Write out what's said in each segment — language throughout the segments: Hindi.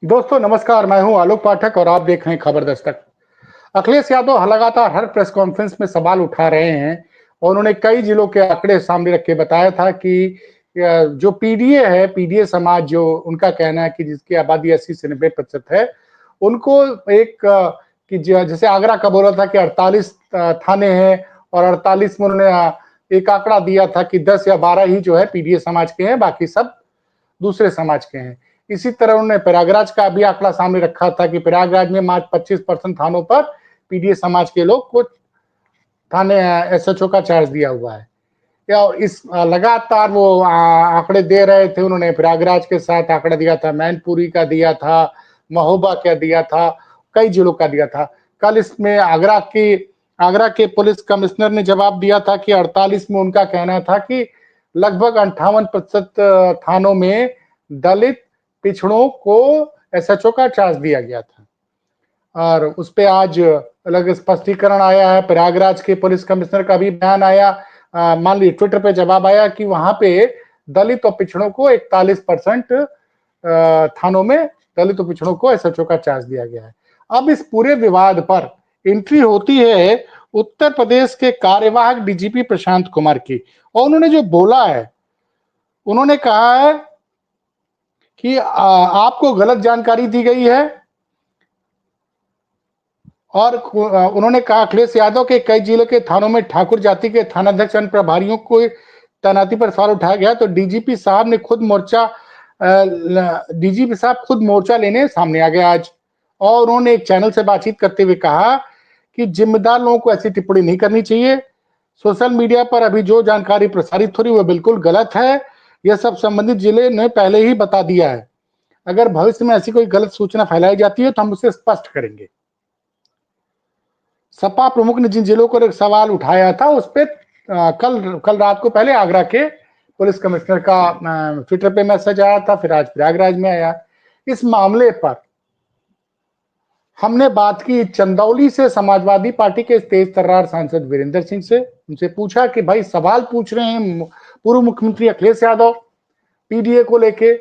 दोस्तों नमस्कार, मैं हूं आलोक पाठक और आप देख रहे हैं खबर दस्तक। अखिलेश यादव लगातार हर प्रेस कॉन्फ्रेंस में सवाल उठा रहे हैं और उन्होंने कई जिलों के आंकड़े सामने रख के बताया था कि जो पीडीए है, पीडीए समाज, जो उनका कहना है कि जिसकी आबादी 80 से 90% है, उनको एक कि जैसे आगरा का बोला था कि 48 थाने हैं और 48 में उन्होंने एक आंकड़ा दिया था कि 10 या 12 ही जो है पीडीए समाज के हैं, बाकी सब दूसरे समाज के हैं। इसी तरह उन्होंने प्रयागराज का भी आंकड़ा सामने रखा था कि प्रयागराज में मात्र 25% थानों पर पीडीए समाज के लोग को थाने एसएचओ का चार्ज दिया हुआ है। या इस लगातार वो आंकड़े दे रहे थे। उन्होंने प्रयागराज के साथ आंकड़ा दिया था, मैनपुरी का दिया था, महोबा का दिया था, कई जिलों का दिया था। कल इसमें आगरा के पुलिस कमिश्नर ने जवाब दिया था कि 48 में उनका कहना था कि लगभग 58% थानों में दलित पिछड़ों को एसएचओ का चार्ज दिया गया था। और उस पे आज अलग स्पष्टीकरण आया है। प्रयागराज के पुलिस कमिश्नर का भी बयान आया, मान लीजिए ट्विटर पे जवाब आया कि वहां पे दलित और पिछड़ों को 41% थानों में दलित और पिछड़ों को एसएचओ का चार्ज दिया गया है। अब इस पूरे विवाद पर एंट्री होती है उत्तर प्रदेश के कार्यवाहक डीजीपी प्रशांत कुमार की, और उन्होंने जो बोला है, उन्होंने कहा है कि आपको गलत जानकारी दी गई है। और उन्होंने कहा अखिलेश यादव के कई जिलों के थानों में ठाकुर जाति के थानाध्यक्ष अन्य प्रभारियों को तैनाती पर सवाल उठाया गया, तो डीजीपी साहब खुद मोर्चा लेने सामने आ गए आज। और उन्होंने एक चैनल से बातचीत करते हुए कहा कि जिम्मेदार लोगों को ऐसी टिप्पणी नहीं करनी चाहिए। सोशल मीडिया पर अभी जो जानकारी प्रसारित हो रही है वह बिल्कुल गलत है। यह सब संबंधित जिले ने पहले ही बता दिया है। अगर भविष्य में ऐसी कोई गलत सूचना फैलाई जाती है तो हम उसे स्पष्ट करेंगे। सपा प्रमुख ने जिन जिलों को एक सवाल उठाया था उस पर कल रात को पहले आगरा के पुलिस कमिश्नर का ट्विटर पे मैसेज आया था, फिर आज प्रयागराज में आया। इस मामले पर हमने बात की चंदौली से समाजवादी पार्टी के तेज तर्रार सांसद वीरेंद्र सिंह से। उनसे पूछा कि भाई सवाल पूछ रहे हैं पूर्व मुख्यमंत्री अखिलेश यादव पीडीए को लेके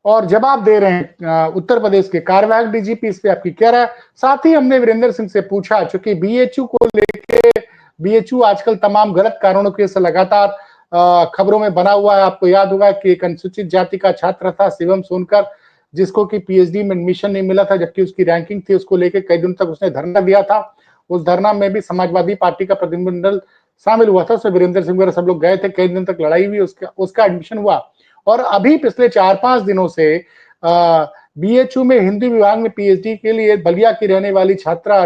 और जवाब दे रहे हैं उत्तर प्रदेश के कार्यवाहक डीजीपी, इस पे आपकी क्या राय। साथ ही हमने वीरेंद्र सिंह से पूछा, चूंकि बीएचयू को लेके बीएचयू आजकल तमाम गलत कारणों की वजह से लगातार खबरों में बना हुआ है। आपको याद होगा कि एक अनुसूचित जाति का छात्र था शिवम सोनकर, जिसको कि पीएचडी में एडमिशन नहीं मिला था जबकि उसकी रैंकिंग थी, उसको लेकर कई दिन तक उसने धरना दिया था। उस धरना में भी समाजवादी पार्टी का प्रतिनिधिमंडल शामिल हुआ था, उसमें वीरेंद्र सिंह वगैरह सब लोग गए थे, कई दिन तक लड़ाई हुई, उसका एडमिशन हुआ। और अभी पिछले 4-5 दिनों से बीएचयू में हिंदी विभाग में पीएचडी के लिए बलिया की रहने वाली छात्रा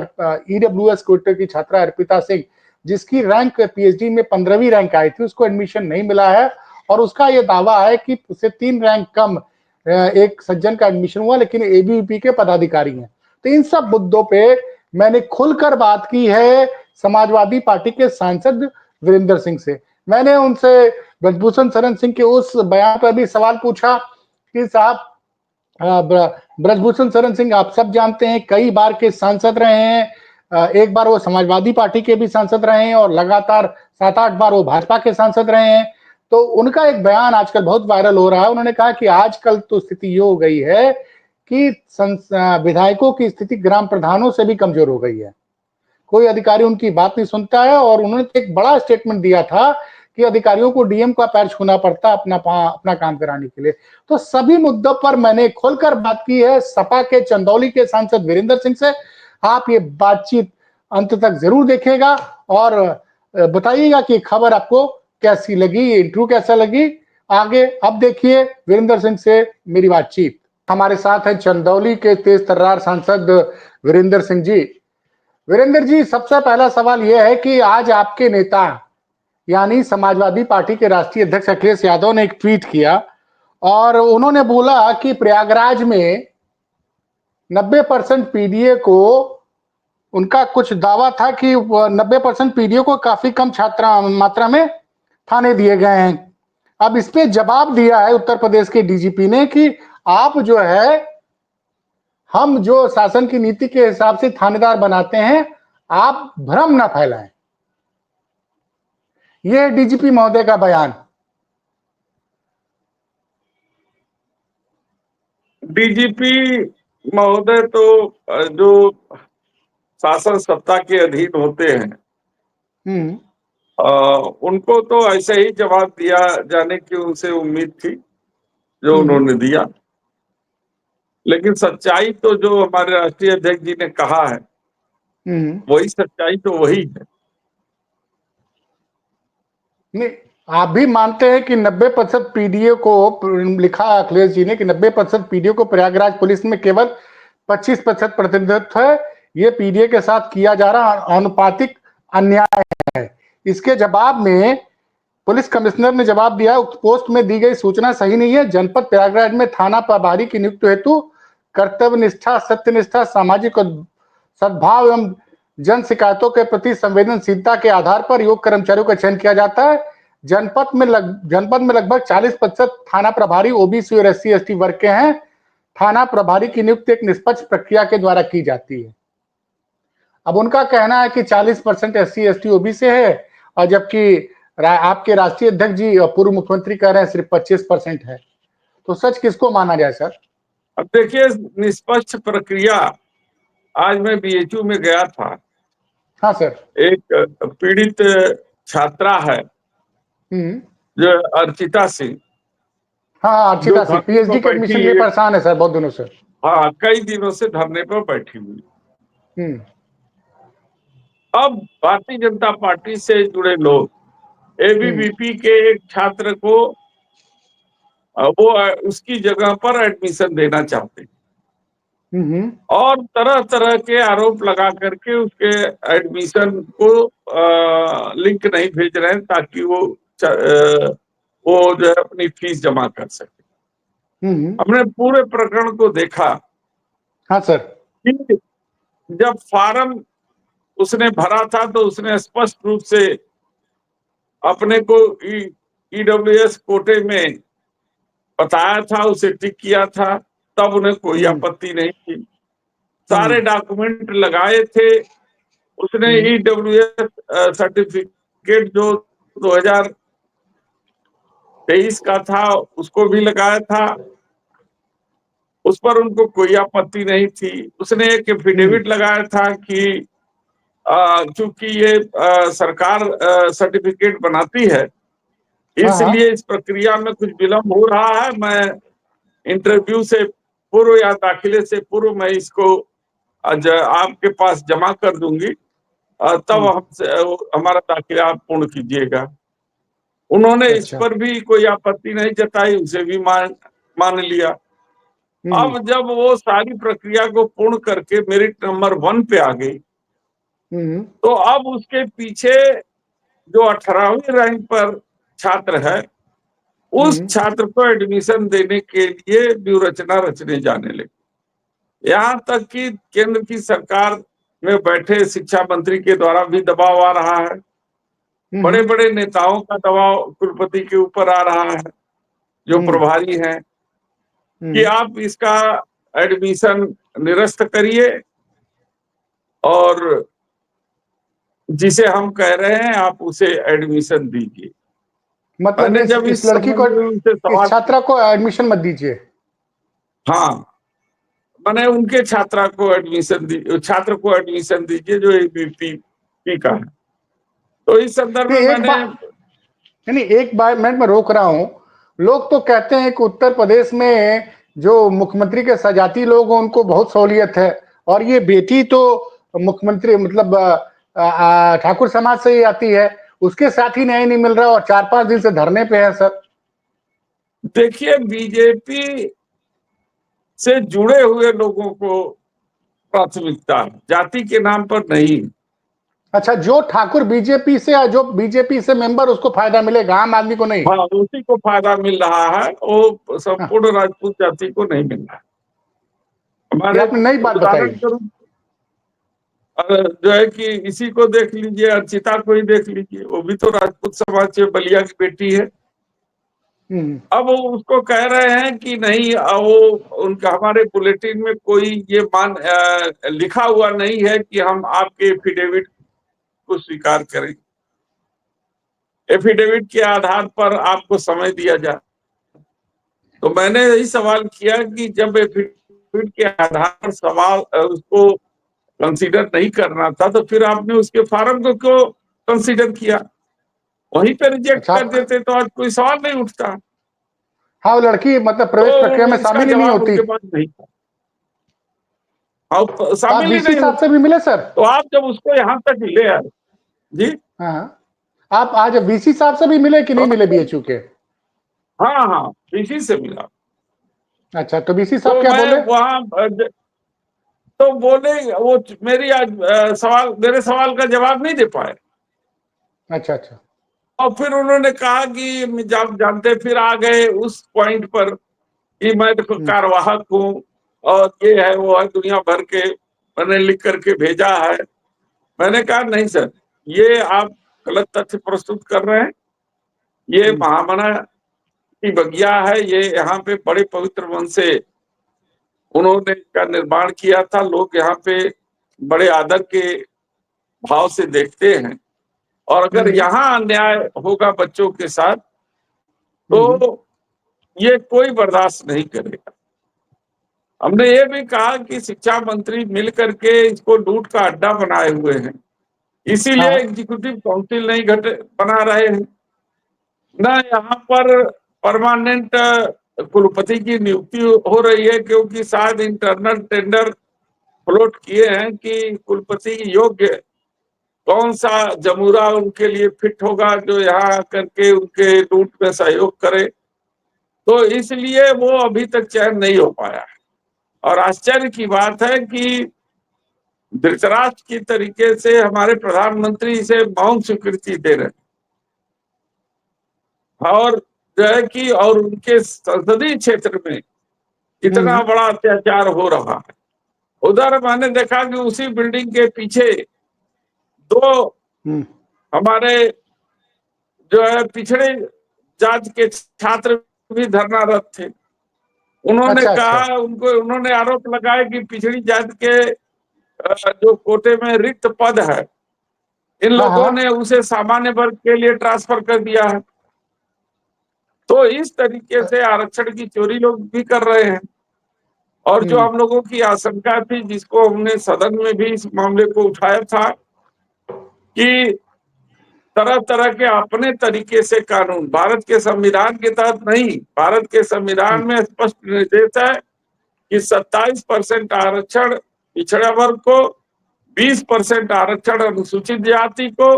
ईडब्ल्यूएस कोटे की छात्रा अर्पिता सिंह, जिसकी रैंक पीएचडी में 15वीं रैंक आई थी, उसको एडमिशन नहीं मिला है। और उसका यह दावा है कि उससे 3 रैंक कम एक सज्जन का एडमिशन हुआ, लेकिन एबीवीपी के पदाधिकारी हैं। तो इन सब मुद्दों पे मैंने खुलकर बात की है समाजवादी पार्टी के सांसद वीरेंद्र सिंह से। मैंने उनसे ब्रजभूषण शरण सिंह के उस बयान पर भी सवाल पूछा कि साहब, ब्रजभूषण शरण सिंह आप सब जानते हैं कई बार के सांसद रहे हैं। एक बार वो समाजवादी पार्टी के भी सांसद रहे हैं और लगातार 7-8 बार वो भाजपा के सांसद रहे हैं। तो उनका एक बयान आजकल बहुत वायरल हो रहा है। उन्होंने कहा कि आजकल तो स्थिति ये हो गई है कि विधायकों की स्थिति ग्राम प्रधानों से भी कमजोर हो गई है। कोई अधिकारी उनकी बात नहीं सुनता है। और उन्होंने एक बड़ा स्टेटमेंट दिया था कि अधिकारियों को डीएम का पैर छूना पड़ता अपना काम कराने के लिए। तो सभी मुद्दों पर मैंने खोलकर बात की है सपा के चंदौली के सांसद वीरेंद्र सिंह से। आप ये बातचीत अंत तक जरूर देखिएगा और बताइएगा कि खबर आपको कैसी लगी, इंटरव्यू कैसा लगी। आगे अब देखिए वीरेंद्र सिंह से मेरी बातचीत। हमारे साथ है चंदौली के तेज तर्रार सांसद वीरेंद्र सिंह जी। वीरेंद्र जी, सबसे पहला सवाल यह है कि आज आपके नेता यानी समाजवादी पार्टी के राष्ट्रीय अध्यक्ष अखिलेश यादव ने एक ट्वीट किया और उन्होंने बोला कि प्रयागराज में 90% पीडीए को, उनका कुछ दावा था कि 90% पीडीए को काफी कम छात्रा मात्रा में थाने दिए गए हैं। अब इस पे जवाब दिया है उत्तर प्रदेश के डीजीपी ने कि आप जो है, हम जो शासन की नीति के हिसाब से थानेदार बनाते हैं, आप भ्रम ना फैलाएं। यह डीजीपी महोदय का बयान। डीजीपी महोदय तो जो शासन सत्ता के अधीन होते हैं, उनको तो ऐसे ही जवाब दिया जाने की उनसे उम्मीद थी जो उन्होंने दिया। लेकिन सच्चाई तो जो हमारे राष्ट्रीय अध्यक्ष जी ने कहा है, वही सच्चाई तो वही है। नहीं, आप भी मानते हैं कि 90% पीडीए को, लिखा अखिलेश जी ने कि 90% पीडीए को प्रयागराज पुलिस में केवल 25% प्रतिनिधित्व है, ये पीडीए के साथ किया जा रहा आनुपातिक अन्याय है। इसके जवाब में पुलिस कमिश्नर ने जवाब दिया, उक्त पोस्ट में दी गई सूचना सही नहीं है। जनपद प्रयागराज में थाना प्रभारी की नियुक्ति हेतु कर्तव्य निष्ठा, सत्यनिष्ठा, सामाजिक सद्भाव एवं जन शिकायतों के प्रति संवेदनशीलता के आधार पर योग्य कर्मचारियों का चयन किया जाता है। जनपद में लगभग 40% थाना प्रभारी ओबीसी और SC/ST वर्ग के हैं। थाना प्रभारी की नियुक्ति एक निष्पक्ष प्रक्रिया के द्वारा की जाती है। अब उनका कहना है कि 40% SC/ST ओबीसी है, और जबकि आपके राष्ट्रीय अध्यक्ष जी और पूर्व मुख्यमंत्री कह रहे हैं सिर्फ 25% है। तो सच किसको माना जाए सर? अब देखिए, निष्पक्ष प्रक्रिया, आज मैं बीएचयू में गया था। हाँ सर। एक पीड़ित छात्रा है जो अर्चिता सिंह, हाँ, जो अर्चिता सिंह धरने पर पीएचडी के बैठी एडमिशन लिए है। परेशान है सर बहुत दिनों से। हाँ, कई दिनों से धरने पर बैठी हुई। अब भारतीय जनता पार्टी से जुड़े लोग एबीवीपी के एक छात्र को वो उसकी जगह पर एडमिशन देना चाहते हैं, और तरह तरह के आरोप लगा करके उसके एडमिशन को लिंक नहीं भेज रहे हैं ताकि वो जो है अपनी फीस जमा कर सके। हमने पूरे प्रकरण को देखा। हाँ सर। कि जब फार्म उसने भरा था तो उसने स्पष्ट रूप से अपने को ईडब्ल्यूएस कोटे में बताया था, उसे टिक किया था, तब उन्हें कोई आपत्ति नहीं थी। सारे डॉक्यूमेंट लगाए थे। उसने ईडब्ल्यूएस सर्टिफिकेट जो 2023 का था उसको भी लगाया था, उस पर उनको कोई आपत्ति नहीं थी। उसने एक एफिडेविट लगाया था कि चूंकि ये सरकार सर्टिफिकेट बनाती है, इसलिए इस प्रक्रिया में कुछ विलंब हो रहा है। मैं इंटरव्यू से पूर्व या दाखिले से पूर्व मैं इसको आपके पास जमा कर दूंगी, तब हमसे हमारा दाखिला आप पूर्ण कीजिएगा। उन्होंने इस पर भी कोई आपत्ति नहीं जताई, उसे भी मान लिया। अब जब वो सारी प्रक्रिया को पूर्ण करके मेरिट नंबर 1 पे आ गई, तो अब उसके पीछे जो 18वीं रैंक पर छात्र है, उस छात्र को एडमिशन देने के लिए व्यूह रचना रचने जाने लगे। यहाँ तक कि केंद्र की सरकार में बैठे शिक्षा मंत्री के द्वारा भी दबाव आ रहा है। बड़े बड़े नेताओं का दबाव कुलपति के ऊपर आ रहा है, जो प्रभारी हैं, कि आप इसका एडमिशन निरस्त करिए और जिसे हम कह रहे हैं आप उसे एडमिशन दीजिए। मतलब मैंने जब इस लड़की को, संबंध में उनसे इस सवाल, छात्रा को एडमिशन मत दीजिए। हाँ, मैंने उनके छात्र को एडमिशन दीजिए जो एबीवीपी का है। तो इस संदर्भ में मैंने एक बार मैं रोक रहा हूं। लोग तो कहते हैं कि उत्तर प्रदेश में जो मुख्यमंत्री के सजाती लोग हैं उनको बहुत सहूलियत है, और ये बेटी तो मुख्यमंत्री मतलब ठाकुर समाज से ही आती है, उसके साथ ही न्याय नहीं मिल रहा और 4-5 दिन से धरने पे है सर। देखिए, बीजेपी से जुड़े हुए लोगों को प्राथमिकता है, जाति के नाम पर नहीं। अच्छा, जो ठाकुर बीजेपी से या जो बीजेपी से मेंबर उसको फायदा मिलेगा, आम आदमी को नहीं? हाँ, उसी को फायदा मिल रहा है, वो संपूर्ण राजपूत जाति को नहीं मिल रहा है। हमारे आपने नई बात बताई। उदाहरण स्वरूप जो है कि इसी को देख लीजिए, अर्चिता को ही देख लीजिए, वो भी तो राजपूत समाज से बलिया की बेटी है। अब वो उसको कह रहे हैं कि नहीं, वो उनका हमारे बुलेटिन में कोई ये लिखा हुआ नहीं है कि हम आपके एफिडेविट को स्वीकार करें, एफिडेविट के आधार पर आपको समय दिया जाए। तो मैंने यही सवाल किया कि जब एफिडेविट के आधार पर सवाल उसको कंसीडर नहीं करना था तो फिर आपने उसके फार्म को क्यों कंसीडर किया? वहीं पे रिजेक्ट अच्छा कर आप, देते तो आज कोई सवाल नहीं उठता। हाँ, वो लड़की मतलब प्रवेश प्रक्रिया तो में इसका शामिल ही नहीं जवाब होती। उनके पास नहीं था। हाँ, तो तो आप शामिल ही वीसी नहीं साहब से होती। भी मिले सर? तो आप जब उसको यहाँ तक ले आए। जी हाँ हाँ। आप आज वीसी साहब से भी मिले कि नहीं मिले बीएचयू के? हाँ हाँ, इसी से मिला। अच्छा, तो वीसी साहब तो क्या मैं बोले? वहां तो बोले वो मेरी आज सवाल मेरे सवाल का जवाब नहीं दे पाए। अच्छा अच्छा। और फिर उन्होंने कहा कि जब जानते फिर आ गए उस पॉइंट पर कि मैं तो हम्म कार्यवाहक हूँ और ये है वो है, दुनिया भर के मैंने लिख करके भेजा है। मैंने कहा नहीं सर, ये आप गलत तथ्य प्रस्तुत कर रहे हैं। ये हम्म महामना की बगिया है, ये यहाँ पे बड़े पवित्र मन से उन्होंने इसका निर्माण किया था। लोग यहाँ पे बड़े आदर के भाव से देखते हैं और अगर हम्म यहाँ अन्याय होगा बच्चों के साथ हम्म तो ये कोई बर्दाश्त नहीं करेगा। हमने ये भी कहा कि शिक्षा मंत्री मिल करके इसको लूट का अड्डा बनाए हुए हैं, इसीलिए हाँ। एग्जीक्यूटिव काउंसिल नहीं बना रहे हैं। ना यहाँ पर परमानेंट कुलपति की नियुक्ति हो रही है, क्योंकि शायद इंटरनल टेंडर फ्लोट किए हैं कि कुलपति योग्य कौन सा जमूरा उनके लिए फिट होगा जो यहाँ करके उनके लूट में सहयोग करे। तो इसलिए वो अभी तक चयन नहीं हो पाया है। और आश्चर्य की बात है कि धृतराष्ट्र की तरीके से हमारे प्रधानमंत्री इसे मौन स्वीकृति दे रहे हैं और जो है कि और उनके संसदीय क्षेत्र में इतना हम्म बड़ा अत्याचार हो रहा है। उधर मैंने देखा कि उसी बिल्डिंग के पीछे दो हम्म हमारे जो है पिछड़े जात के छात्र भी धरनारत थे। उन्होंने अच्छा अच्छा। कहा उन्होंने आरोप लगाया कि पिछड़ी जात के जो कोटे में रिक्त पद है इन हाँ लोगों हाँ। ने उसे सामान्य वर्ग के लिए ट्रांसफर कर दिया है। तो इस तरीके से आरक्षण की चोरी लोग भी कर रहे हैं। और जो हम्म हम लोगों की आशंका थी, जिसको हमने सदन में भी इस मामले को उठाया था कि तरह तरह के अपने तरीके से कानून, भारत के संविधान के तहत नहीं, भारत के संविधान में स्पष्ट निर्देश है कि 27% आरक्षण पिछड़ा वर्ग को, 20% आरक्षण अनुसूचित जाति को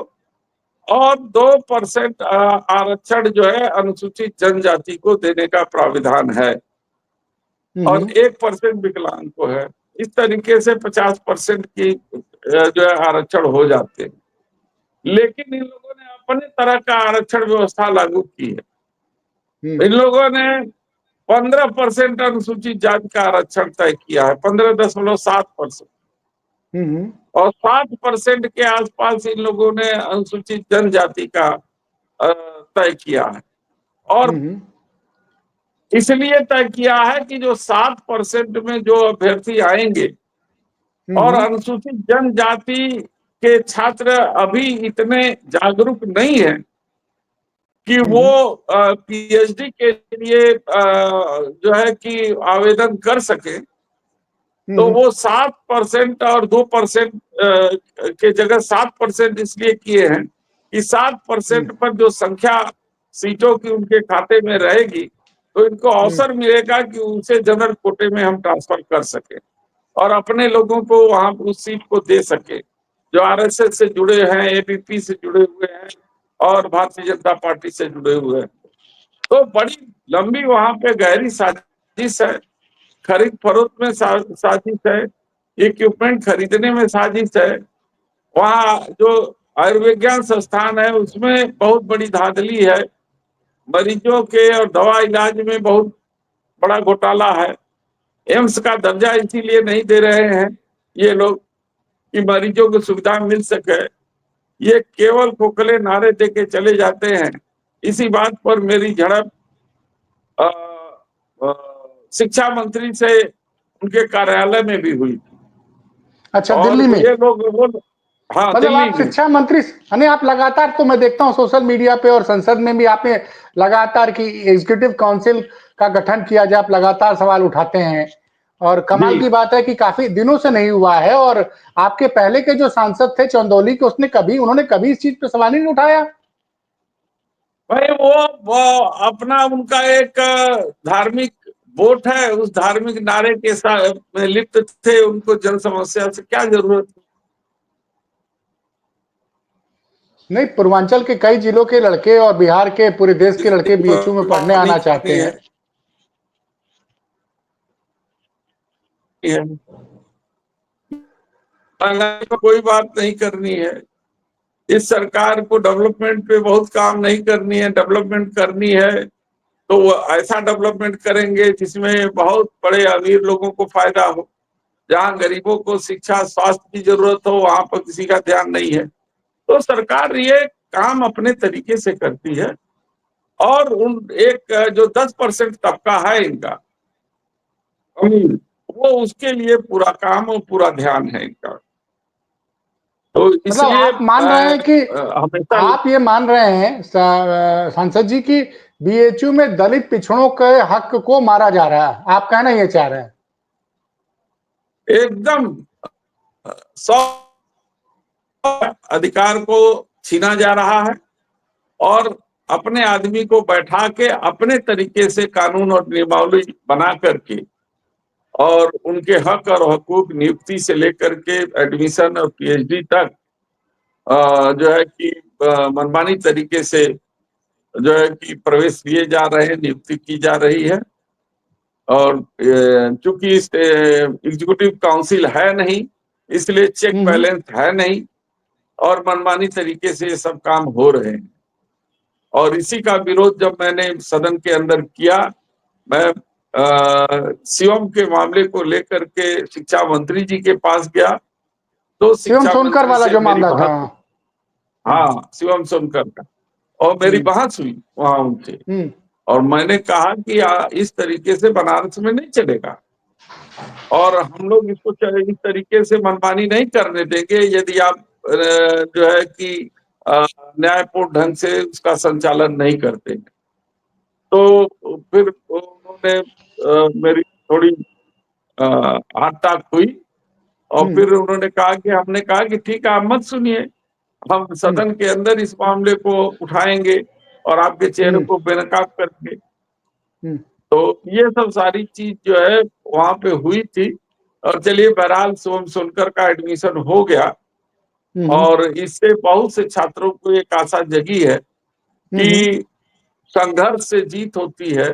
और 2% आरक्षण जो है अनुसूचित जनजाति को देने का प्राविधान है और हम्म 1% विकलांग को है। इस तरीके से 50% की जो है आरक्षण हो जाते हैं। लेकिन इन लोगों ने अपने तरह का आरक्षण व्यवस्था लागू की है। हम्म इन लोगों ने 15% अनुसूचित जाति का आरक्षण तय किया है, 15.7%। हम्म और 7% के आसपास इन लोगों ने अनुसूचित जनजाति का तय किया है। और हम्म इसलिए तय किया है कि जो 7% में जो अभ्यर्थी आएंगे और हम्म अनुसूचित जनजाति के छात्र अभी इतने जागरूक नहीं है कि वो हम्म पीएचडी के लिए जो है कि आवेदन कर सके। तो हम्म वो 7% और 2% के जगह 7% इसलिए किए हैं कि 7% पर जो संख्या सीटों की उनके खाते में रहेगी तो इनको हम्म अवसर मिलेगा कि उनसे जनरल कोटे में हम ट्रांसफर कर सके और अपने लोगों को वहां उस सीट को दे सके जो आरएसएस से जुड़े हैं, एबीपी से जुड़े हुए हैं और भारतीय जनता पार्टी से जुड़े हुए हैं। तो बड़ी लंबी वहां पे गहरी साजिश है, खरीद फरोख्त में साजिश है, इक्विपमेंट खरीदने में साजिश है। वहाँ जो आयुर्विज्ञान संस्थान है उसमें बहुत बड़ी धांधली है, मरीजों के और दवा इलाज में बहुत बड़ा घोटाला है। एम्स का दर्जा इसीलिए नहीं दे रहे हैं ये लोग कि मरीजों को सुविधा मिल सके। ये केवल खोखले नारे दे के चले जाते हैं। इसी बात पर मेरी झड़प अ, अ, शिक्षा मंत्री से उनके कार्यालय में भी हुई अच्छा, और दिल्ली में? ये लोग वो हाँ, मतलब दिल्ली आप में। शिक्षा मंत्री, यानी आप लगातार, तो मैं देखता हूं सोशल मीडिया पे और संसद में भी आपने लगातार की एग्जीक्यूटिव काउंसिल का गठन किया जाए, आप लगातार सवाल उठाते हैं। और कमाल जी की बात है कि काफी दिनों से नहीं हुआ है, और आपके पहले के जो सांसद थे चंदौली के, उन्होंने कभी इस चीज पे सवाल ही नहीं उठाया। भाई, वो अपना उनका एक धार्मिक वोट है, उस धार्मिक नारे के साथ में लिप्त थे। उनको जन समस्या से क्या जरूरत। नहीं, पूर्वांचल के कई जिलों के लड़के और बिहार के, पूरे देश के लड़के बीएचयू में पढ़ने नहीं आना चाहते करनी हैं। है, महंगाई पर कोई बात नहीं करनी है। इस सरकार को डेवलपमेंट पे बहुत काम नहीं करनी है। डेवलपमेंट करनी है तो वो ऐसा डेवलपमेंट करेंगे जिसमें बहुत बड़े अमीर लोगों को फायदा हो। जहाँ गरीबों को शिक्षा स्वास्थ्य की जरूरत हो, वहां पर किसी का ध्यान नहीं है। तो सरकार ये काम अपने तरीके से करती है। और उन एक जो 10% तबका है इनका अमीर, वो उसके लिए पूरा काम और पूरा ध्यान है इनका। तो मतलब इसलिए आप मान रहे हैं कि, हमेशा आप ये मान रहे हैं सांसद जी की, बीएचयू में दलित पिछड़ों के हक को मारा जा रहा है, आप कहना ये चाह रहे हैं? एकदम 100 अधिकार को छीना जा रहा है। और अपने आदमी को बैठा के अपने तरीके से कानून और नियमावली बना करके, और उनके हक और हकूक नियुक्ति से लेकर के एडमिशन और पीएचडी तक जो है कि मनमानी तरीके से जो है कि प्रवेश दिए जा रहे हैं, नियुक्ति की जा रही है। और चूंकि एग्जीक्यूटिव काउंसिल है नहीं, इसलिए चेक हम्म बैलेंस है नहीं, और मनमानी तरीके से ये सब काम हो रहे हैं। और इसी का विरोध जब मैंने सदन के अंदर किया, मैं शिवम के मामले को लेकर के शिक्षा मंत्री जी के पास गया। तो शिवम शिक्षा सोनकर मंत्री वाला से जो मेरी मामला था। बहस, हम्म हाँ, शिवम सोनकर का, और मेरी हम्म बहस हुई वहां उनसे। हम्म और मैंने कहा कि इस तरीके से बनारस में नहीं चलेगा, और हम लोग इसको इस तरीके से मनमानी नहीं करने देंगे यदि आप जो है कि न्यायपूर्ण ढंग से उसका संचालन नहीं करते। तो फिर उन्होंने मेरी थोड़ी हाथ ताक हुई। और हम्म फिर उन्होंने कहा कि, हमने कहा कि ठीक है, आप मत सुनिए, हम हम्म सदन के अंदर इस मामले को उठाएंगे और आपके चेहरे हम्म को बेनकाब करेंगे। हम्म तो ये सब सारी चीज जो है वहां पे हुई थी। और चलिए, बहरहाल सोम सुनकर का एडमिशन हो गया। हम्म और इससे बहुत से छात्रों को एक आशा जगी है हम्म कि संघर्ष से जीत होती है।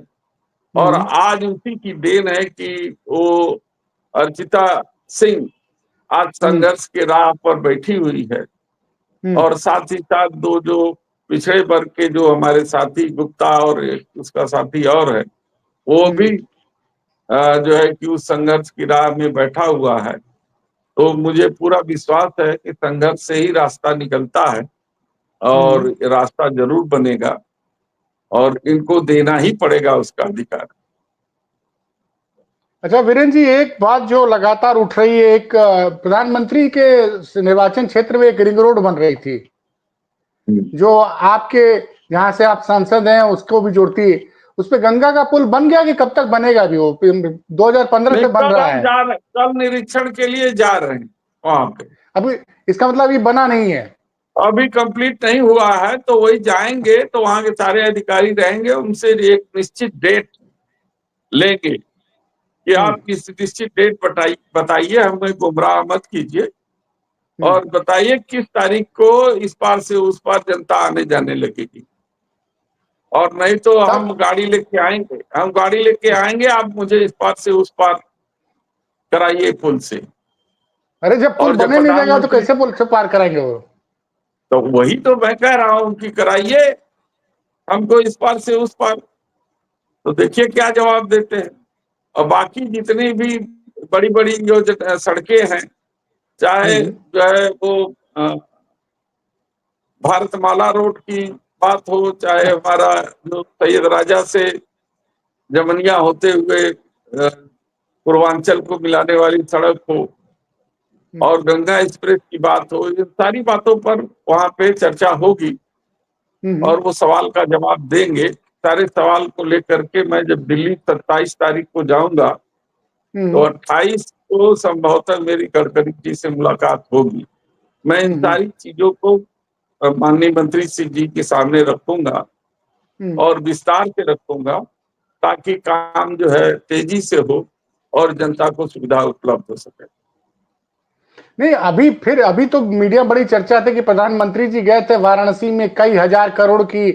और हम्म आज उसी की देन है कि वो अर्चिता सिंह आज हम्म संघर्ष के राह पर बैठी हुई है। हम्म और साथ ही साथ दो जो पिछड़े वर्ग के जो हमारे साथी गुप्ता और उसका साथी और है, वो हम्म भी जो है कि उस संघर्ष की राह में बैठा हुआ है। तो मुझे पूरा विश्वास है कि संघर्ष से ही रास्ता निकलता है, और हम्म। रास्ता जरूर बनेगा, और इनको देना ही पड़ेगा उसका अधिकार। अच्छा वीरेंद्र जी, एक बात जो लगातार उठ रही है, एक प्रधानमंत्री के निर्वाचन क्षेत्र में एक रिंग रोड बन रही थी, जो आपके, जहां से आप सांसद हैं, उसको भी जोड़ती है। उस पे गंगा का पुल बन गया कि कब तक बनेगा? भी वो 2015 नहीं, से बन कल रहा हम है। जा रहे, कल निरीक्षण के लिए जा रहे हैं वहां पे। अभी इसका मतलब ये बना नहीं है? अभी कंप्लीट नहीं हुआ है, तो वही जाएंगे, तो वहां के सारे अधिकारी रहेंगे, उनसे एक निश्चित डेट लेंगे कि हम्म आप किस निश्चित डेट बताइए, हमें गुमराह मत कीजिए। हम्म और बताइए किस तारीख को इस पार से उस पार जनता आने जाने लगेगी। और नहीं तो हम तब, गाड़ी लेके आएंगे, हम गाड़ी लेके आएंगे, आप मुझे इस पार से उस पार कराइए पुल से। अरे जब पुल और जब बने नहीं देगा तो प्रधानमंत्री, कैसे पुल से पार कराएंगे वो? तो वही तो मैं कह रहा हूं कि कराइए हमको इस पार से उस पार। तो देखिए क्या जवाब देते हैं। और बाकी जितनी भी बड़ी बड़ी जो सड़कें हैं, चाहे हम्म जो है वो भारतमाला रोड की बात हो, चाहे हमारा जो सैयद राजा से जमनिया होते हुए पूर्वांचल को मिलाने वाली सड़क हो, और गंगा एक्सप्रेस की बात हो, इन सारी बातों पर वहां पे चर्चा होगी और वो सवाल का जवाब देंगे। सारे सवाल को लेकर के मैं जब दिल्ली 27 तारीख को जाऊंगा तो 28 को संभवतः मेरी गडकरी जी से मुलाकात होगी। मैं इन सारी चीजों को माननीय मंत्री जी के सामने रखूंगा और विस्तार से रखूंगा ताकि काम जो है तेजी से हो और जनता को सुविधा उपलब्ध हो सके। नहीं, अभी तो मीडिया बड़ी चर्चा थी कि प्रधानमंत्री जी गए थे वाराणसी में, कई हजार करोड़ की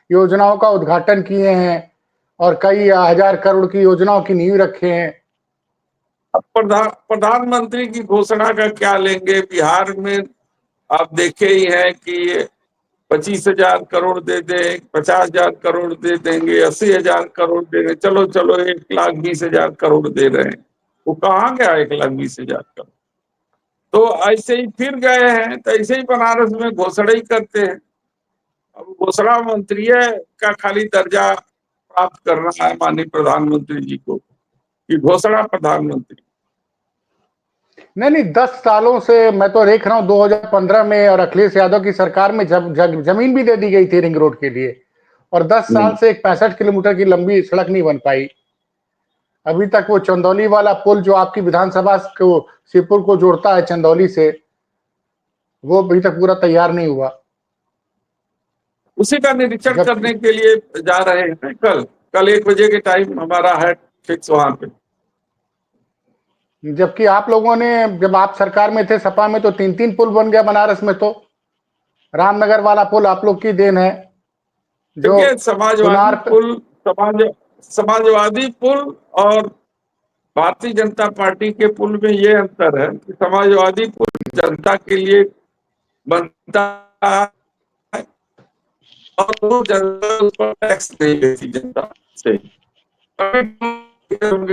योजनाओं का उद्घाटन किए हैं और कई हजार करोड़ की योजनाओं की नींव रखे हैं। अब प्रधानमंत्री की घोषणा का क्या लेंगे? बिहार में आप देखे ही हैं कि 25,000 करोड़ दे दें, 50,000 करोड़ दे देंगे, 80,000 करोड़ दे दें, चलो चलो 1,20,000 करोड़ दे रहे हैं। वो कहाँ गया 1,20,000 करोड़? तो ऐसे ही फिर गए हैं, तो ऐसे ही बनारस में घोषणा ही करते हैं। अब घोषणा मंत्री का खाली दर्जा प्राप्त करना है माननीय प्रधानमंत्री जी को कि घोषणा प्रधानमंत्री। नहीं, 10 सालों से मैं तो देख रहा हूँ 2015 में और अखिलेश यादव की सरकार में जमीन भी दे दी गई थी रिंग रोड के लिए, और 10 साल से एक 65 किलोमीटर की लंबी सड़क नहीं बन पाई। अभी तक वो चंदौली वाला पुल जो आपकी विधानसभा को शिवपुर को जोड़ता है चंदौली से, वो अभी तक पूरा तैयार नहीं हुआ। उसी का निरीक्षण करने के लिए जा रहे हैं। कल 1 बजे के टाइम हमारा है फिक्स वहां पे। जबकि आप लोगों ने, जब आप सरकार में थे सपा में, तो 3-3 पुल बन गया बनारस में। तो रामनगर वाला पुल आप लोग की देन है, जो देखिए समाजवादी पुल और भारतीय जनता पार्टी के पुल में ये अंतर है कि समाजवादी पुल जनता के लिए बनता है और वो जनता उस पर टैक्स नहीं लेती जनता से।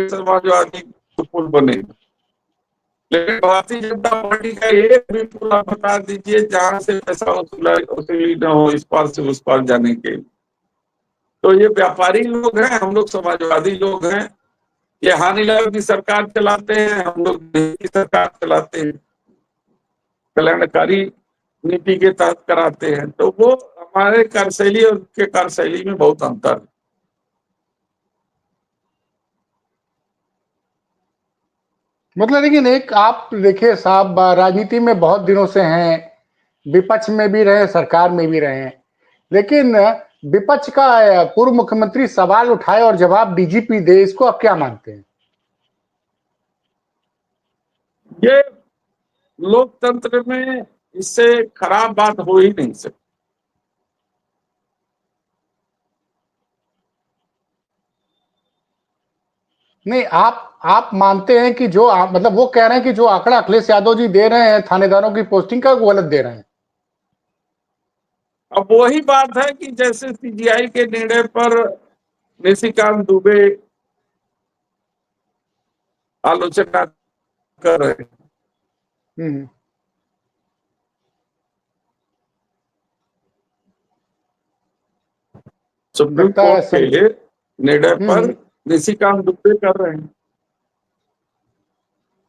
समाजवादी पुल बने, लेकिन भारतीय जनता पार्टी का एक भी पुल आप बता दीजिए जहां से पैसा वसूली न हो इस पार से उस पार जाने के। तो ये व्यापारी लोग हैं, हम लोग समाजवादी लोग हैं। ये हानिलाल की सरकार चलाते हैं, हम लोग की सरकार चलाते हैं, कल्याणकारी नीति के तहत कराते हैं। तो वो हमारे कार्यशैली और उनके कार्यशैली में बहुत अंतर है। मतलब लेकिन एक आप देखिए साहब, राजनीति में बहुत दिनों से हैं, विपक्ष में भी रहे, सरकार में भी रहे हैं, लेकिन विपक्ष का पूर्व मुख्यमंत्री सवाल उठाए और जवाब डीजीपी दे, इसको आप क्या मानते हैं? ये लोकतंत्र में इससे खराब बात हो ही नहीं सकती। नहीं, आप मानते हैं कि जो मतलब वो कह रहे हैं कि जो आंकड़ा अखिलेश यादव जी दे रहे हैं थानेदारों की पोस्टिंग का, वो गलत दे रहे हैं। अब वही बात है कि जैसे सीजीआई के निर्णय पर निशिकांत दुबे आलोचना कर रहे हैं। सुप्रीम लगता है कोर्ट के निर्णय पर निशिकांत दुबे कर रहे हैं।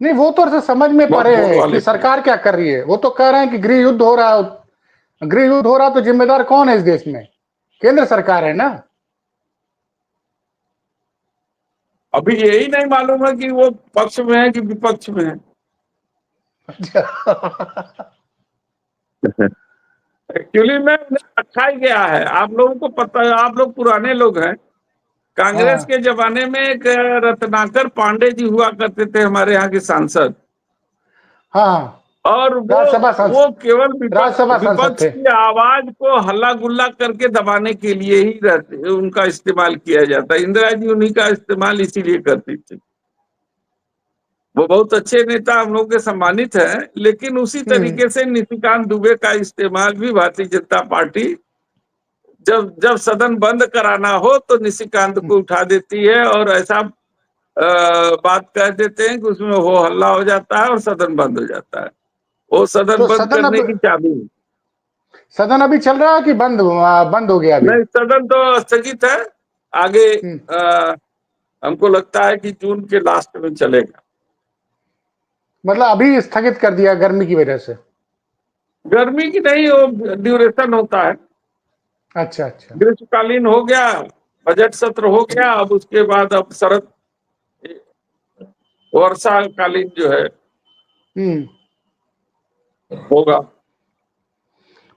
नहीं, वो तो समझ में पड़े हैं कि सरकार क्या कर रही है। वो तो कह रहे हैं कि गृह युद्ध हो रहा है, गृह युद्ध हो रहा, तो जिम्मेदार कौन है इस देश में? केंद्र सरकार है ना। अभी यही नहीं मालूम है कि वो पक्ष में है कि विपक्ष में है। एक्चुअली में रखा ही गया है। आप लोगों को पता है, आप लोग पुराने लोग हैं। कांग्रेस के जमाने में एक रत्नाकर पांडे जी हुआ करते थे हमारे यहाँ के सांसद। हाँ, और वो केवल विपक्ष थे। की आवाज को हल्ला गुल्ला करके दबाने के लिए ही उनका इस्तेमाल किया जाता है। इंदिरा जी उन्हीं का इस्तेमाल इसीलिए करती थी। वो बहुत अच्छे नेता, हम लोग के सम्मानित हैं, लेकिन उसी तरीके से निशिकांत दुबे का इस्तेमाल भी भारतीय जनता पार्टी जब सदन बंद कराना हो तो निशिकांत को उठा देती है और ऐसा बात कह देते हैं कि उसमें हो हल्ला हो जाता है और सदन बंद हो जाता है। वो सदन तो बंद करने की चाबी। सदन अभी चल रहा है कि बंद हो गया अभी? नहीं, सदन तो स्थगित है। आगे हमको लगता है कि जून के लास्ट में चलेगा। मतलब अभी स्थगित कर दिया गर्मी की वजह से। गर्मी की नहीं, वो ड्यूरेशन होता है। अच्छा अच्छा। ग्रीष्मकालीन हो गया, बजट सत्र हो गया, अब उसके बाद अब शरद वर्षाकालीन जो है होगा।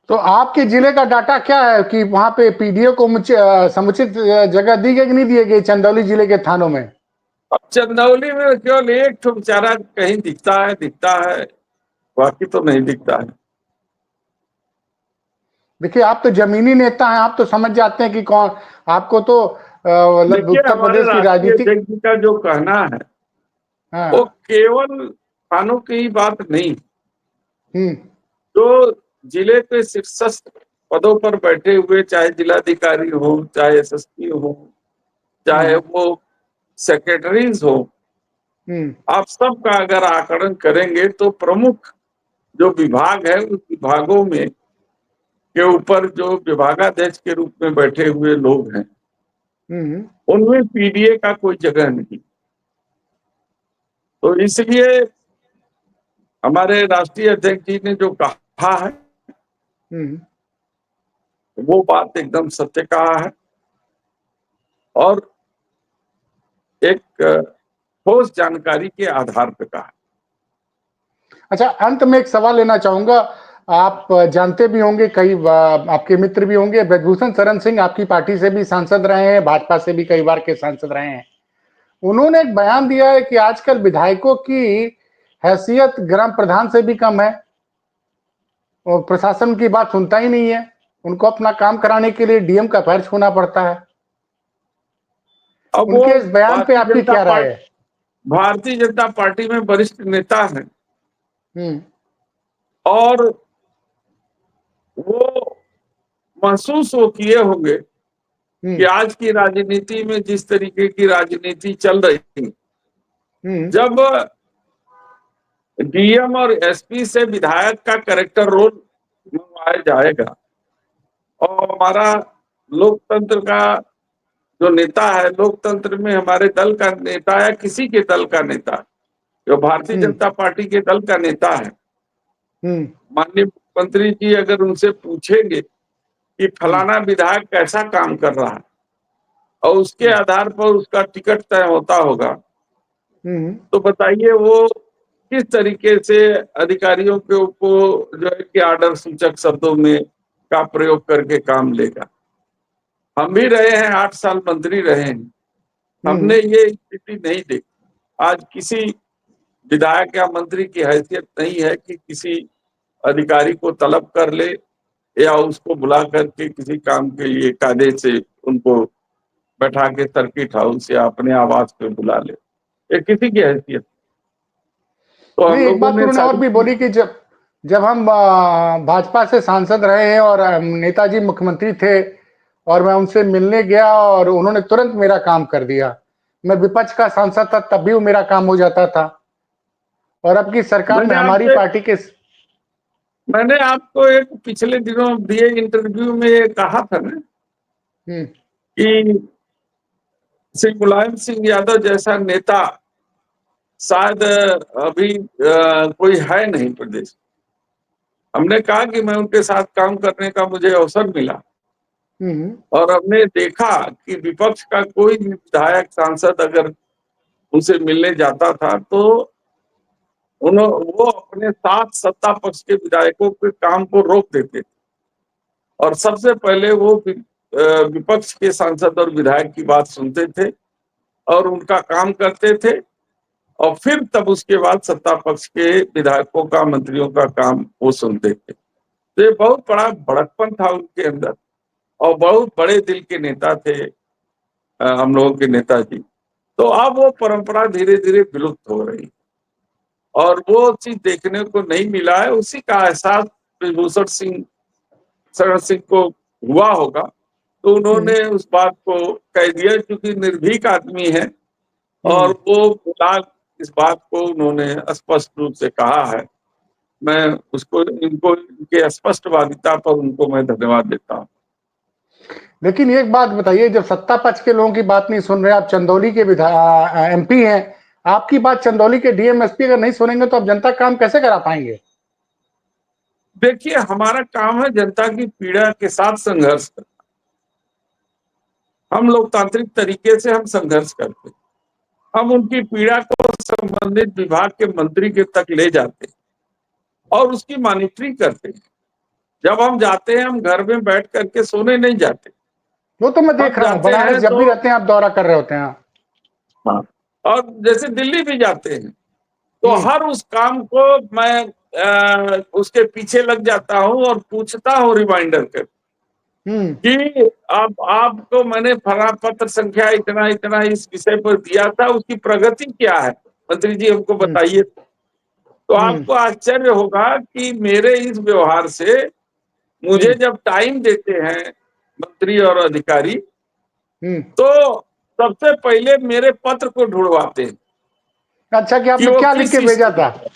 तो आपके जिले का डाटा क्या है कि वहां पे पीडीओ को समुचित जगह दी गई कि नहीं दी गई चंदौली जिले के थानों में? अब चंदौली में केवल एक ठो बेचारा कहीं दिखता है, बाकी तो नहीं दिखता है। देखिए, आप तो जमीनी नेता हैं, आप तो समझ जाते हैं कि कौन आपको तो मतलब देखिए, उत्तर हमारे प्रदेश की राष्ट्रीय राजनीतिक। अध्यक्ष जी का जो कहना है वो हाँ। केवल थानों की ही बात नहीं, हम्म जो जिले के शीर्षस्थ पदों पर बैठे हुए, चाहे जिलाधिकारी हो, चाहे एसएसपी हो, चाहे हम्म वो सेक्रेटरीज हो, हम्म आप सबका अगर आकलन करेंगे तो प्रमुख जो विभाग है उस विभागों में के ऊपर जो विभागाध्यक्ष के रूप में बैठे हुए लोग हैं हम्म उनमें पीडीए का कोई जगह नहीं। तो इसलिए हमारे राष्ट्रीय अध्यक्ष जी ने जो कहा है हम्म वो बात एकदम सत्य कहा है, और एक ठोस जानकारी के आधार पर कहा। अच्छा, अंत में एक सवाल लेना चाहूंगा। आप जानते भी होंगे, कई आपके मित्र भी होंगे, ब्रजभूषण शरण सिंह आपकी पार्टी से भी सांसद रहे हैं, भाजपा से भी कई बार के सांसद रहे हैं। उन्होंने एक बयान दिया है कि आजकल विधायकों की हैसियत ग्राम प्रधान से भी कम है और प्रशासन की बात सुनता ही नहीं है। उनको अपना काम कराने के लिए डीएम का पैर छूना पड़ता है। अब वो उनके इस बयान पे आपकी क्या राय है? भारतीय जनता पार्टी में वरिष्ठ नेता हैं, हम्म और वो महसूस वो किए होंगे कि हम्म आज की राजनीति में जिस तरीके की राजनीति चल रही है, हम्म जब डीएम और एसपी से विधायक का कैरेक्टर रोल मंगवाया जाएगा और हमारा लोकतंत्र का जो नेता है, लोकतंत्र में हमारे दल का नेता या किसी के दल का नेता, जो भारतीय हम्म जनता पार्टी के दल का नेता है, हम्म माननीय मुख्यमंत्री जी अगर उनसे पूछेंगे कि हम्म फलाना विधायक कैसा काम कर रहा है और उसके हम्म आधार पर उसका टिकट तय होता होगा, हम्म तो बताइए वो किस तरीके से अधिकारियों के ऊपर जो है कि आर्डर सूचक शब्दों में का प्रयोग करके काम लेगा। हम भी रहे हैं, 8 साल मंत्री रहे हैं, हमने हम्म ये स्थिति नहीं देखी। आज किसी विधायक या मंत्री की हैसियत नहीं है कि किसी अधिकारी को तलब कर ले या उसको बुला करके किसी काम के लिए कायदे से उनको बैठा के सर्किट हाउस या अपने आवास पे बुला ले, ये किसी की हैसियत। तो हम नहीं, एक लोगों बात ने उन्होंने और सारी भी बोली कि जब जब हम भाजपा से सांसद रहे हैं और नेताजी मुख्यमंत्री थे और मैं उनसे मिलने गया और उन्होंने तुरंत मेरा काम कर दिया। मैं विपक्ष का सांसद था तब भी वो मेरा काम हो जाता था, और अब की सरकार में मैंने हमारी आपसे पार्टी के। मैंने आपको एक पिछले दिनों दिए इंटरव्यू में ये कहा था ना हम्म कि श्री मुलायम सिंह यादव जैसा नेता शायद अभी कोई है नहीं प्रदेश। हमने कहा कि मैं उनके साथ काम करने का मुझे अवसर मिला हम्म और हमने देखा कि विपक्ष का कोई भी विधायक सांसद अगर उनसे मिलने जाता था तो वो अपने साथ सत्ता पक्ष के विधायकों के काम को रोक देते थे और सबसे पहले वो विपक्ष के सांसद और विधायक की बात सुनते थे और उनका काम करते थे, और फिर तब उसके बाद सत्ता पक्ष के विधायकों का, मंत्रियों का काम वो सुनते थे। तो ये बहुत बड़ा बड़कपन था उनके अंदर और बहुत बड़े दिल के नेता थे हम लोगों के नेताजी। तो अब वो परंपरा धीरे धीरे विलुप्त हो रही और वो चीज देखने को नहीं मिला है। उसी का एहसास ब्रजभूषण सिंह शरण सिंह को हुआ होगा, तो हम्म उन्होंने उस बात को कह दिया, क्योंकि निर्भीक आदमी है और हम्म वो बिलाक इस बात को उन्होंने स्पष्ट रूप से कहा है। मैं उसको इनको इनके स्पष्टवादिता पर उनको मैं धन्यवाद देता हूँ। लेकिन एक बात बताइए, जब सत्ता पक्ष के लोगों की बात नहीं सुन रहे, आप चंदौली के एमपी हैं, आपकी बात चंदौली के डीएम एसपी अगर नहीं सुनेंगे तो आप जनता का काम कैसे करा पाएंगे? देखिए, हमारा काम है जनता की पीड़ा के साथ संघर्ष करना। हम लोकतांत्रिक तरीके से हम संघर्ष करते हैं। हम उनकी पीड़ा को संबंधित विभाग के मंत्री के तक ले जाते हैं और उसकी मॉनिटरिंग करते हैं। जब हम जाते हैं, हम घर में बैठ करके सोने नहीं जाते। वो तो मैं देख हम रहा हूँ, जाते बनारस हैं जब तो भी रहते हैं आप दौरा कर रहे होते हैं। हाँ, और जैसे दिल्ली भी जाते हैं तो हम्म। हर उस काम को मैं उसके पीछे लग जाता हूँ और पूछता हूँ रिमाइंडर कर हम्म। कि अब आपको मैंने फला पत्र संख्या इतना इतना इस विषय पर दिया था, उसकी प्रगति क्या है, मंत्री जी हमको हम्म। बताइए। तो हम्म। आपको आश्चर्य होगा कि मेरे इस व्यवहार से मुझे हम्म। जब टाइम देते हैं मंत्री और अधिकारी, हम्म। तो सबसे पहले मेरे पत्र को ढूंढवाते हैं अच्छा, कि कि आपने वो क्या लिख किस के भेजा स्थिति था? पर।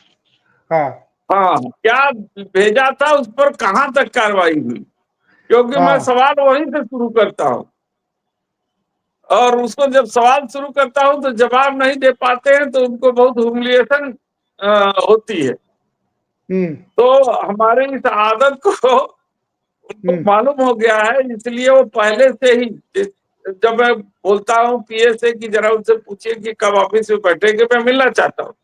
हाँ। हाँ, क्या भेजा था, उस पर कहां तक कार्रवाई हुई, क्योंकि मैं हाँ। सवाल वहीं से शुरू करता हूं और उसको जब सवाल शुरू करता हूं तो जवाब नहीं दे पाते हैं तो उनको बहुत ह्यूमिलिएशन होती है। हम्म। तो हमारे इस आदत को उनको हम्म। मालूम हो गया है, इसलिए वो पहले से ही, जब मैं बोलता हूँ पीए से कि जरा उनसे पूछिए कि कब ऑफिस में बैठेंगे, मैं मिलना चाहता हूँ,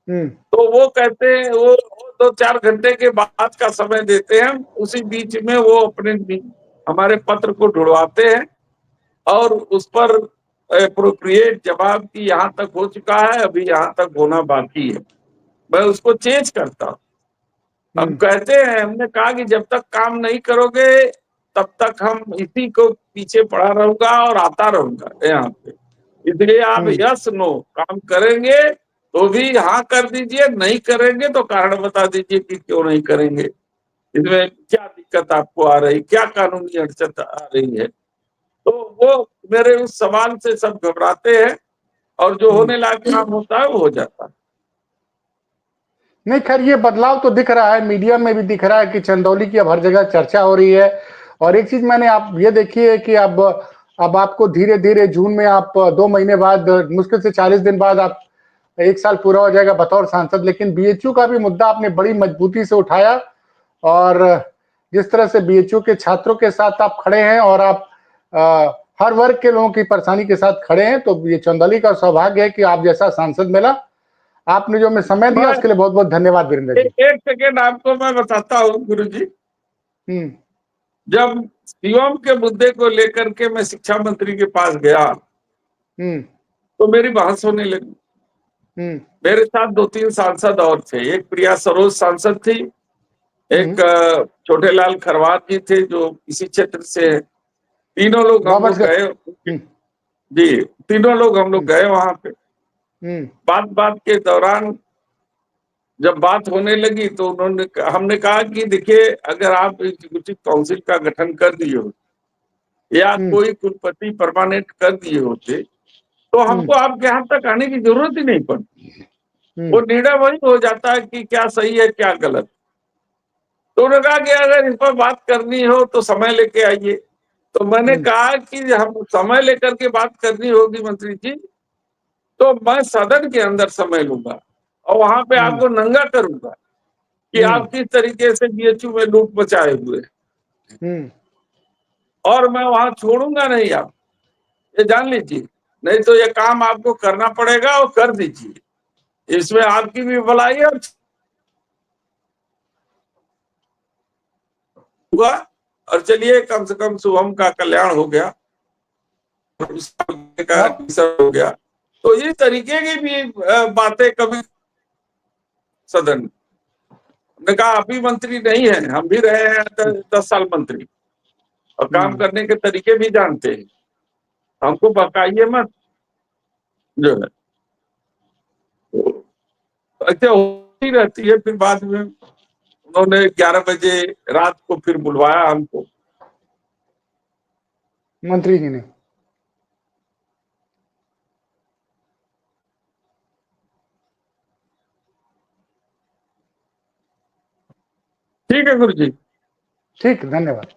हम्म। तो वो कहते हैं वो 2-4 घंटे के बाद का समय देते हैं। उसी बीच में वो हमारे पत्र को ढूंढवाते हैं और उस पर एप्रोप्रिएट जवाब की यहाँ तक हो चुका है, अभी यहाँ तक होना बाकी है, मैं उसको चेंज करता हूँ। हम हम्म। कहते हैं, हमने कहा कि जब तक काम नहीं करोगे तब तक हम इसी को पीछे पड़ा रहूंगा और आता रहूंगा यहाँ पे। इसलिए आप हम्म। यस नो काम करेंगे तो भी हाँ कर दीजिए, नहीं करेंगे तो कारण बता दीजिए कि क्यों नहीं करेंगे, इसमें क्या दिक्कत आपको आ रही, क्या कानूनी अड़चन आ रही है। तो वो मेरे उस सवाल से सब घबराते हैं और जो हम्म। होने लायक काम होता है वो हो जाता है। नहीं, खैर ये बदलाव तो दिख रहा है, मीडिया में भी दिख रहा है कि चंदौली की अब हर जगह चर्चा हो रही है। और एक चीज मैंने आप ये देखी है कि अब आपको धीरे धीरे जून में आप 2 महीने बाद, मुश्किल से 40 दिन बाद आप 1 साल पूरा हो जाएगा बतौर सांसद। लेकिन बीएचयू का भी मुद्दा आपने बड़ी मजबूती से उठाया और जिस तरह से बीएचयू के छात्रों के साथ आप खड़े हैं और आप हर वर्ग के लोगों की परेशानी के साथ खड़े हैं, तो ये चंदौली का सौभाग्य है कि आप जैसा सांसद मिला। आपने जो हमें समय दिया मैं उसके लिए बहुत बहुत धन्यवाद वीरेंद्र जी। एक सेकेंड आपको मैं बताता हूँ गुरु जी। हम्म। जब शिवम के मुद्दे को लेकर के मैं शिक्षा मंत्री के पास गया हम्म। तो मेरी बहस होने लगी। हम्म। मेरे साथ 2-3 सांसद और थे, एक प्रिया सरोज सांसद थी, हम्म। एक छोटे लाल खरवात जी थे जो इसी क्षेत्र से हैं। तीनों लोग हम लोग रॉबर्ट्सगंज। गए हम्म। जी, तीनों लोग हम लोग हम्म। गए वहां पे। हम्म। बात बात के दौरान जब बात होने लगी तो हमने कहा कि देखिए, अगर आप एग्जीक्यूटिव काउंसिल का गठन कर दिए हो या हम्म। कोई कुलपति परमानेंट कर दिए होते तो हम्म। हमको आपके यहाँ तक आने की जरूरत ही नहीं पड़ती। वो हम्म। निर्णय वही हो जाता है कि क्या सही है क्या गलत। तो उन्होंने कहा कि अगर इस पर बात करनी हो तो समय लेके आइए। तो मैंने हम्म। कहा कि हम समय लेकर के बात करनी होगी मंत्री जी, तो मैं सदन के अंदर समय लूंगा और वहां पे हम्म। आपको नंगा करूंगा कि हम्म। आप किस तरीके से बीएचयू में लूट मचाए हुए हैं। हम्म। और मैं वहां छोड़ूंगा नहीं, आप ये जान लीजिए। नहीं तो ये काम आपको करना पड़ेगा और कर दीजिए, इसमें आपकी भी भलाई है। हुआ और चलिए कम से कम शुभम का कल्याण हो गया, का हाँ। हो गया। तो इस तरीके की भी बातें कभी सदन ने कहा, अभी मंत्री नहीं है, हम भी रहे हैं 10 साल मंत्री और काम हम्म। करने के तरीके भी जानते हैं, हमको बकाइए मत जो है। तो ऐसे होती रहती है। फिर बाद में उन्होंने 11 बजे रात को फिर बुलवाया हमको। मंत्री जी ने। ठीक है गुरु जी। ठीक, धन्यवाद।